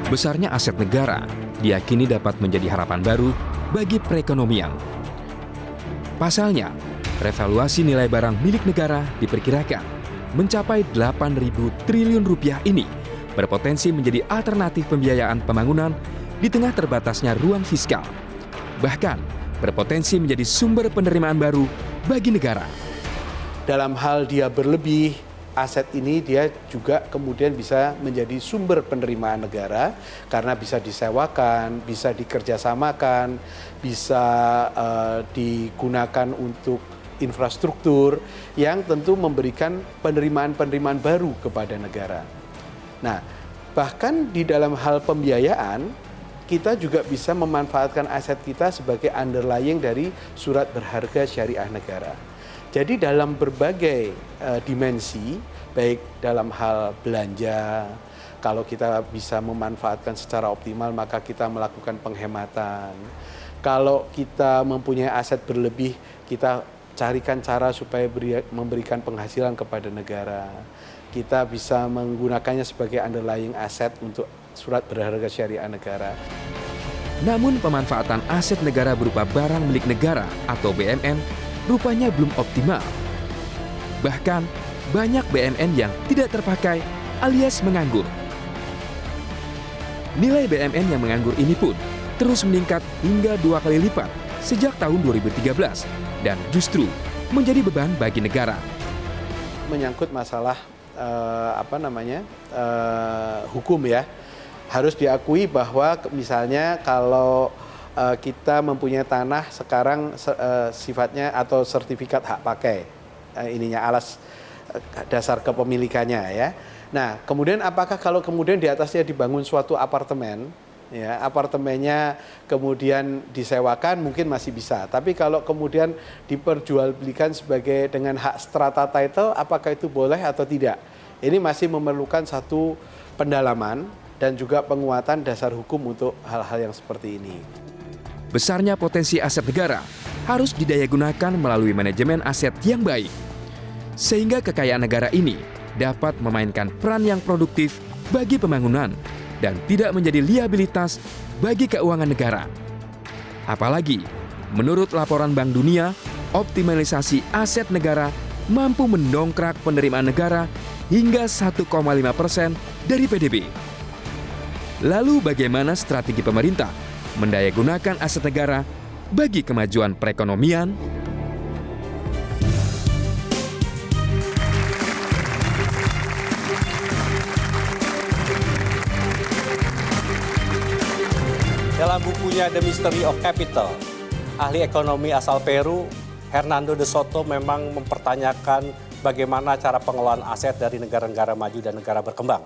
Besarnya aset negara diyakini dapat menjadi harapan baru bagi perekonomian. Pasalnya, revaluasi nilai barang milik negara diperkirakan mencapai 8.000 triliun rupiah ini berpotensi menjadi alternatif pembiayaan pembangunan di tengah terbatasnya ruang fiskal. Bahkan, berpotensi menjadi sumber penerimaan baru bagi negara. Dalam hal dia berlebih, aset ini dia juga kemudian bisa menjadi sumber penerimaan negara karena bisa disewakan, bisa dikerjasamakan, bisa digunakan untuk infrastruktur yang tentu memberikan penerimaan-penerimaan baru kepada negara. Nah, bahkan di dalam hal pembiayaan, kita juga bisa memanfaatkan aset kita sebagai underlying dari surat berharga syariah negara. Jadi dalam berbagai dimensi, baik dalam hal belanja, kalau kita bisa memanfaatkan secara optimal maka kita melakukan penghematan. Kalau kita mempunyai aset berlebih, kita carikan cara supaya memberikan penghasilan kepada negara. Kita bisa menggunakannya sebagai underlying aset untuk surat berharga syariah negara. Namun pemanfaatan aset negara berupa barang milik negara atau BMN rupanya belum optimal. Bahkan banyak BMN yang tidak terpakai alias menganggur. Nilai BMN yang menganggur ini pun terus meningkat hingga 2 kali lipat sejak tahun 2013 dan justru menjadi beban bagi negara. Menyangkut masalah hukum ya, harus diakui bahwa misalnya kalau kita mempunyai tanah sekarang sifatnya atau sertifikat hak pakai, alas dasar kepemilikannya ya. Nah, kemudian apakah kalau kemudian di atasnya dibangun suatu apartemen, ya apartemennya kemudian disewakan mungkin masih bisa. Tapi kalau kemudian diperjualbelikan sebagai dengan hak strata title, apakah itu boleh atau tidak? Ini masih memerlukan satu pendalaman dan juga penguatan dasar hukum untuk hal-hal yang seperti ini. Besarnya potensi aset negara harus didayagunakan melalui manajemen aset yang baik, sehingga kekayaan negara ini dapat memainkan peran yang produktif bagi pembangunan dan tidak menjadi liabilitas bagi keuangan negara. Apalagi, menurut laporan Bank Dunia, optimalisasi aset negara mampu mendongkrak penerimaan negara hingga 1,5% dari PDB. Lalu bagaimana strategi pemerintah mendayagunakan aset negara bagi kemajuan perekonomian? Dalam bukunya The Mystery of Capital, ahli ekonomi asal Peru, Hernando de Soto memang mempertanyakan bagaimana cara pengelolaan aset dari negara-negara maju dan negara berkembang.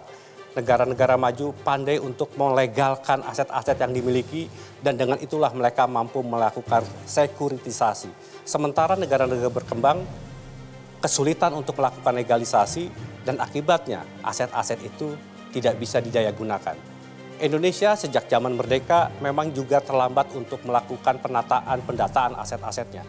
Negara-negara maju pandai untuk melegalkan aset-aset yang dimiliki dan dengan itulah mereka mampu melakukan sekuritisasi. Sementara negara-negara berkembang kesulitan untuk melakukan legalisasi dan akibatnya aset-aset itu tidak bisa didayagunakan. Indonesia sejak zaman merdeka memang juga terlambat untuk melakukan pendataan aset-asetnya.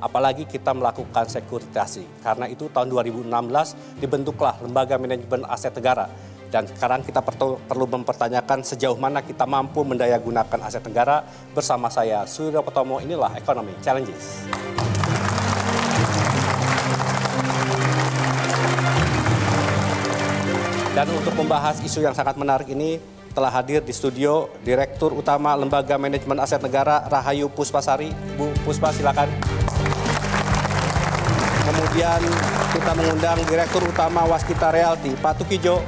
Apalagi kita melakukan sekuritasi. Karena itu tahun 2016 dibentuklah Lembaga Manajemen Aset Negara. Dan sekarang kita perlu mempertanyakan sejauh mana kita mampu mendayagunakan aset negara. Bersama saya, Suryo Petomo, inilah Economy Challenges. Dan untuk membahas isu yang sangat menarik ini, telah hadir di studio Direktur Utama Lembaga Manajemen Aset Negara, Rahayu Puspasari. Bu Puspa, silakan. Kemudian kita mengundang Direktur Utama Waskita Realty, Pak Tukijo.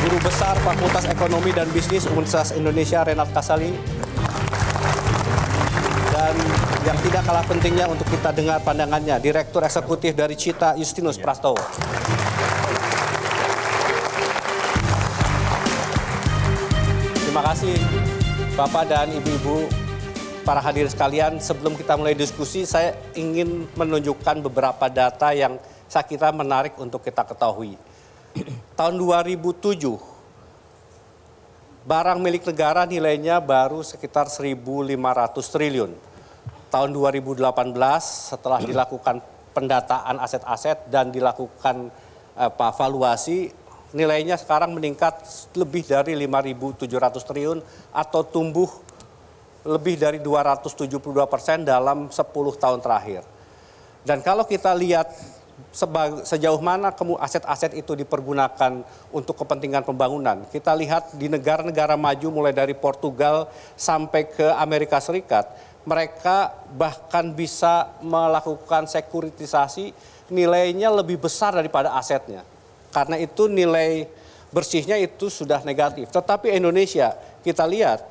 Guru Besar Fakultas Ekonomi dan Bisnis Universitas Indonesia, Renat Kasali. Dan yang tidak kalah pentingnya untuk kita dengar pandangannya, Direktur Eksekutif dari Cita, Justinus Prastowo. Terima kasih Bapak dan Ibu-Ibu, para hadirin sekalian. Sebelum kita mulai diskusi, saya ingin menunjukkan beberapa data yang saya kira menarik untuk kita ketahui. Tahun 2007, barang milik negara nilainya baru sekitar 1.500 triliun. Tahun 2018, setelah dilakukan pendataan aset-aset dan dilakukan valuasi, nilainya sekarang meningkat lebih dari 5.700 triliun atau tumbuh lebih dari 272% dalam 10 tahun terakhir. Dan kalau kita lihat sejauh mana aset-aset itu dipergunakan untuk kepentingan pembangunan, kita lihat di negara-negara maju mulai dari Portugal sampai ke Amerika Serikat, mereka bahkan bisa melakukan sekuritisasi nilainya lebih besar daripada asetnya. Karena itu nilai bersihnya itu sudah negatif. Tetapi Indonesia, kita lihat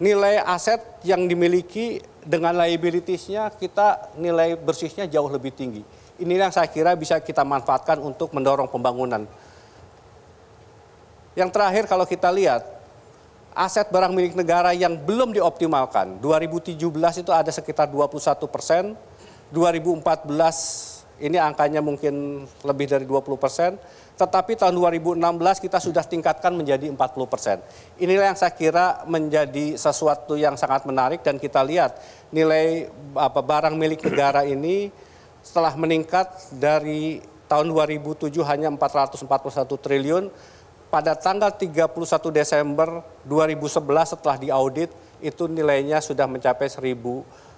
nilai aset yang dimiliki dengan liabilities-nya, kita nilai bersihnya jauh lebih tinggi. Inilah yang saya kira bisa kita manfaatkan untuk mendorong pembangunan. Yang terakhir kalau kita lihat, aset barang milik negara yang belum dioptimalkan. 2017 itu ada sekitar 21%, 2014 ini angkanya mungkin lebih dari 20%, tetapi tahun 2016 kita sudah tingkatkan menjadi 40%. Inilah yang saya kira menjadi sesuatu yang sangat menarik dan kita lihat nilai barang milik negara ini setelah meningkat dari tahun 2007 hanya 441 triliun, pada tanggal 31 Desember 2011 setelah diaudit itu nilainya sudah mencapai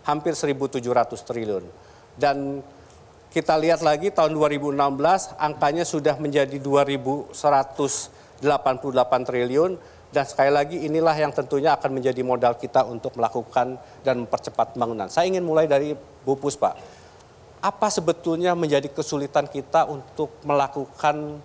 hampir 1.700 triliun. Dan kita lihat lagi tahun 2016 angkanya sudah menjadi 2.188 triliun dan sekali lagi inilah yang tentunya akan menjadi modal kita untuk melakukan dan mempercepat pembangunan. Saya ingin mulai dari Bu Puspa. Apa sebetulnya menjadi kesulitan kita untuk melakukan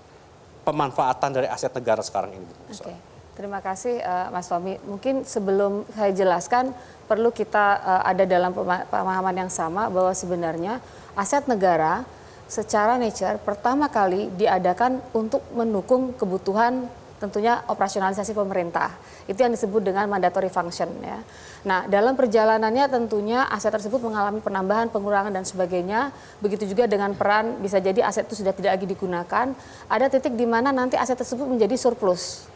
pemanfaatan dari aset negara sekarang ini, Bu Puspa? Oke. Terima kasih Mas Tommy. Mungkin sebelum saya jelaskan perlu kita ada dalam pemahaman yang sama bahwa sebenarnya aset negara secara nature pertama kali diadakan untuk mendukung kebutuhan tentunya operasionalisasi pemerintah. Itu yang disebut dengan mandatory function ya. Nah, dalam perjalanannya tentunya aset tersebut mengalami penambahan, pengurangan dan sebagainya. Begitu juga dengan peran bisa jadi aset itu sudah tidak lagi digunakan. Ada titik di mana nanti aset tersebut menjadi surplus.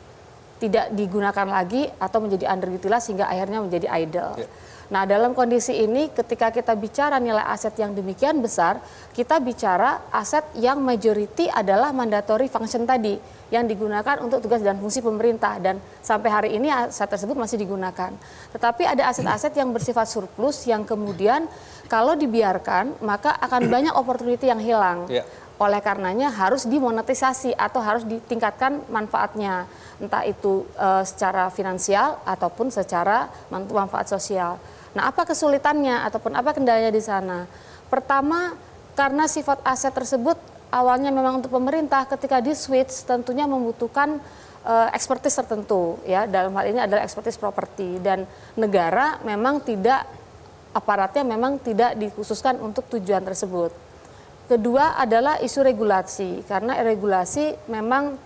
Tidak digunakan lagi atau menjadi underutilized sehingga akhirnya menjadi idle. Nah, dalam kondisi ini ketika kita bicara nilai aset yang demikian besar, kita bicara aset yang majority adalah mandatory function tadi yang digunakan untuk tugas dan fungsi pemerintah dan sampai hari ini aset tersebut masih digunakan. Tetapi ada aset-aset yang bersifat surplus yang kemudian kalau dibiarkan maka akan banyak opportunity yang hilang. Oleh karenanya harus dimonetisasi atau harus ditingkatkan manfaatnya. Entah itu secara finansial ataupun secara manfaat sosial. Nah, apa kesulitannya ataupun apa kendalanya di sana? Pertama, karena sifat aset tersebut awalnya memang untuk pemerintah, ketika di switch tentunya membutuhkan expertise tertentu ya. Dalam hal ini adalah expertise properti dan negara memang tidak aparatnya memang tidak dikhususkan untuk tujuan tersebut. Kedua adalah isu regulasi karena regulasi memang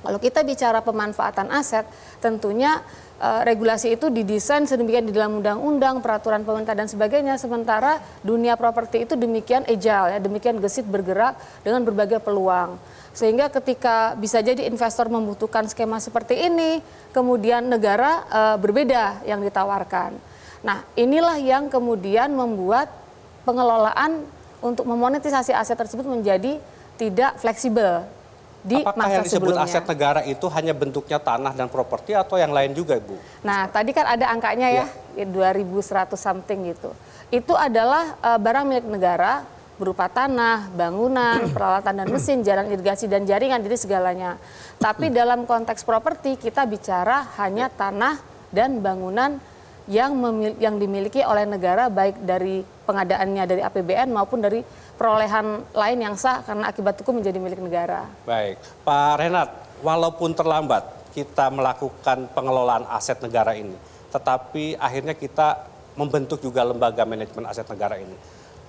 kalau kita bicara pemanfaatan aset, tentunya regulasi itu didesain sedemikian di dalam undang-undang, peraturan pemerintah dan sebagainya. Sementara dunia properti itu demikian agile, ya, demikian gesit bergerak dengan berbagai peluang. Sehingga ketika bisa jadi investor membutuhkan skema seperti ini, kemudian negara berbeda yang ditawarkan. Nah, inilah yang kemudian membuat pengelolaan untuk memonetisasi aset tersebut menjadi tidak fleksibel. Apakah yang disebut aset negara itu hanya bentuknya tanah dan properti atau yang lain juga, Ibu? Nah, tadi kan ada angkanya ya, 2.100 something gitu. Itu adalah barang milik negara berupa tanah, bangunan, peralatan dan mesin, jalan irigasi dan jaringan, jadi segalanya. Tapi dalam konteks properti kita bicara hanya tanah dan bangunan yang dimiliki oleh negara baik dari pengadaannya dari APBN maupun dari perolehan lain yang sah karena akibat hukum menjadi milik negara. Baik, Pak Renat, walaupun terlambat kita melakukan pengelolaan aset negara ini, tetapi akhirnya kita membentuk juga lembaga manajemen aset negara ini.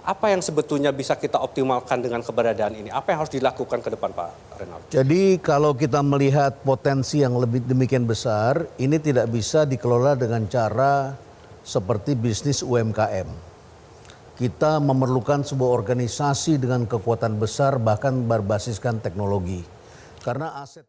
Apa yang sebetulnya bisa kita optimalkan dengan keberadaan ini? Apa yang harus dilakukan ke depan, Pak Renat? Jadi kalau kita melihat potensi yang lebih demikian besar, ini tidak bisa dikelola dengan cara seperti bisnis UMKM. Kita memerlukan sebuah organisasi dengan kekuatan besar bahkan berbasiskan teknologi. Karena aset